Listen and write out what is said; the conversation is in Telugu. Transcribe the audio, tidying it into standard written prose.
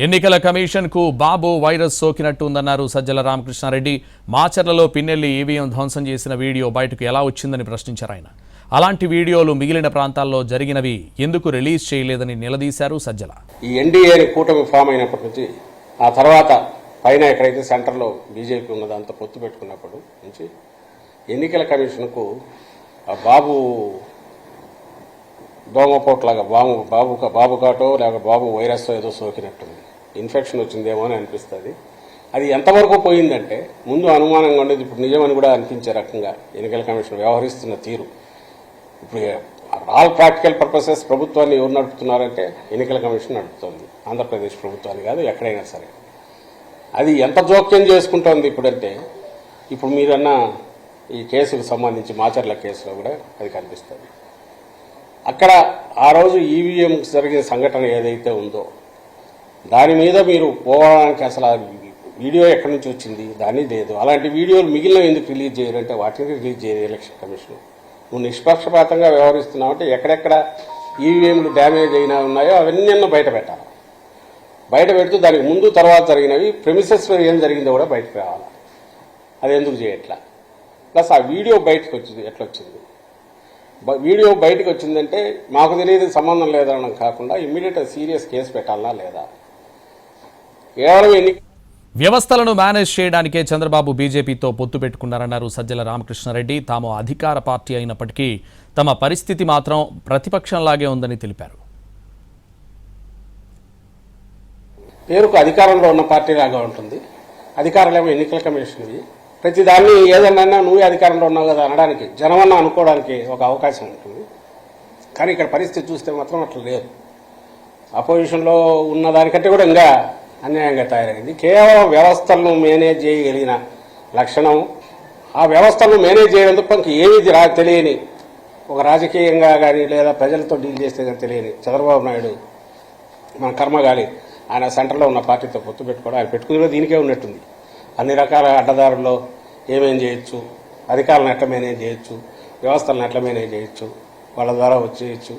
ఎన్నికల కమిషన్కు బాబు వైరస్ సోకినట్టుందన్నారు సజ్జల రామకృష్ణారెడ్డి. మాచర్లలో పిన్నెల్లి ఈవీఎం ధ్వంసం చేసిన వీడియో బయటకు ఎలా వచ్చిందని ప్రశ్నించారు ఆయన. అలాంటి వీడియోలు మిగిలిన ప్రాంతాల్లో జరిగినవి ఎందుకు రిలీజ్ చేయలేదని నిలదీశారు సజ్జల. ఈ ఎన్డీఏ కూటమి ఫామ్ అయినప్పటి నుంచి ఆ తర్వాత పైన ఎక్కడైతే సెంటర్లో బీజేపీ ఉన్నదో అంత పొత్తు పెట్టుకున్నప్పుడు నుంచి ఎన్నికల కమిషన్కు బాబు దోమపోట్లాగా బాబు కాటో లేక బాబు వైరస్ ఏదో సోకినట్టుంది, ఇన్ఫెక్షన్ వచ్చిందేమో అని అనిపిస్తుంది. అది ఎంతవరకు పోయిందంటే ముందు అనుమానంగా ఉండేది, ఇప్పుడు నిజమని కూడా అనిపించే రకంగా ఎన్నికల కమిషన్ వ్యవహరిస్తున్న తీరు. ఇప్పుడు ఆల్ ప్రాక్టికల్ పర్పసెస్ ప్రభుత్వాన్ని ఎవరు నడుపుతున్నారంటే ఎన్నికల కమిషన్ నడుపుతోంది, ఆంధ్రప్రదేశ్ ప్రభుత్వాన్ని కాదు, ఎక్కడైనా సరే. అది ఎంత జోక్యం చేసుకుంటోంది ఇప్పుడంటే, ఇప్పుడు మీరన్న ఈ కేసుకు సంబంధించి మాచర్ల కేసులో కూడా అది కనిపిస్తుంది. అక్కడ ఆ రోజు ఈవీఎం జరిగిన సంఘటన ఏదైతే ఉందో దాని మీద మీరు పోవడానికి అసలు ఆ వీడియో ఎక్కడి నుంచి వచ్చింది దాన్ని లేదు. అలాంటి వీడియోలు మిగిలిన ఎందుకు రిలీజ్ చేయాలంటే వాటిని రిలీజ్ చేయదు ఎలక్షన్ కమిషన్. నువ్వు నిష్పక్షపాతంగా వ్యవహరిస్తున్నావు అంటే ఎక్కడెక్కడ ఈవీఎంలు డ్యామేజ్ అయినా ఉన్నాయో అవన్నీ బయట పెట్టాలి. బయట పెడుతూ దానికి ముందు తర్వాత జరిగినవి ప్రెమిసెస్లో ఏం జరిగిందో కూడా బయటకు రావాలి. అది ఎందుకు చేయట్లా? ప్లస్ ఆ వీడియో బయటకు వచ్చింది, ఎట్లా వచ్చింది? వీడియో బయటకు వచ్చిందంటే మాకు తెలియదు, సంబంధం లేదనడం కాకుండా ఇమ్మీడియట్ సీరియస్ కేసు పెట్టాలా లేదా? కేవలం వ్యవస్థలను మేనేజ్ చేయడానికే చంద్రబాబు బీజేపీతో పొత్తు పెట్టుకున్నారన్నారు సజ్జల రామకృష్ణారెడ్డి. తాము అధికార పార్టీ అయినప్పటికీ తమ పరిస్థితి మాత్రం ప్రతిపక్షంలాగే ఉందని తెలిపారు. పేరుకు అధికారంలో ఉన్న పార్టీ లాగా ఉంటుంది, అధికారులేమో ఎన్నికల కమిషన్వి. ప్రతి దాన్ని ఏదన్నా నువ్వే అధికారంలో ఉన్నావు కదా అనడానికి, జనమన్నా అనుకోవడానికి ఒక అవకాశం ఉంటుంది. కానీ ఇక్కడ పరిస్థితి చూస్తే మాత్రం అట్లా లేదు. అపోజిషన్లో ఉన్న దానికంటే కూడా ఇంకా అన్యాయంగా తయారైంది. కేవలం వ్యవస్థలను మేనేజ్ చేయగలిగిన లక్షణం, ఆ వ్యవస్థలను మేనేజ్ చేయడంతో ఏది తెలియని ఒక రాజకీయంగా కానీ లేదా ప్రజలతో డీల్ చేస్తే కానీ తెలియని చంద్రబాబు నాయుడు మన కర్మగాలి ఆయన సెంటర్లో ఉన్న పార్టీతో పొత్తు పెట్టుకోవడం, ఆయన పెట్టుకుని దీనికే ఉన్నట్టుంది. అన్ని రకాల అడ్డదారుల్లో ఏమేం చేయొచ్చు, అధికారులను ఎట్లా మేనేజ్ చేయొచ్చు, వ్యవస్థలను ఎట్లా మేనేజ్ చేయొచ్చు, వాళ్ళ ద్వారా వచ్చేయచ్చు.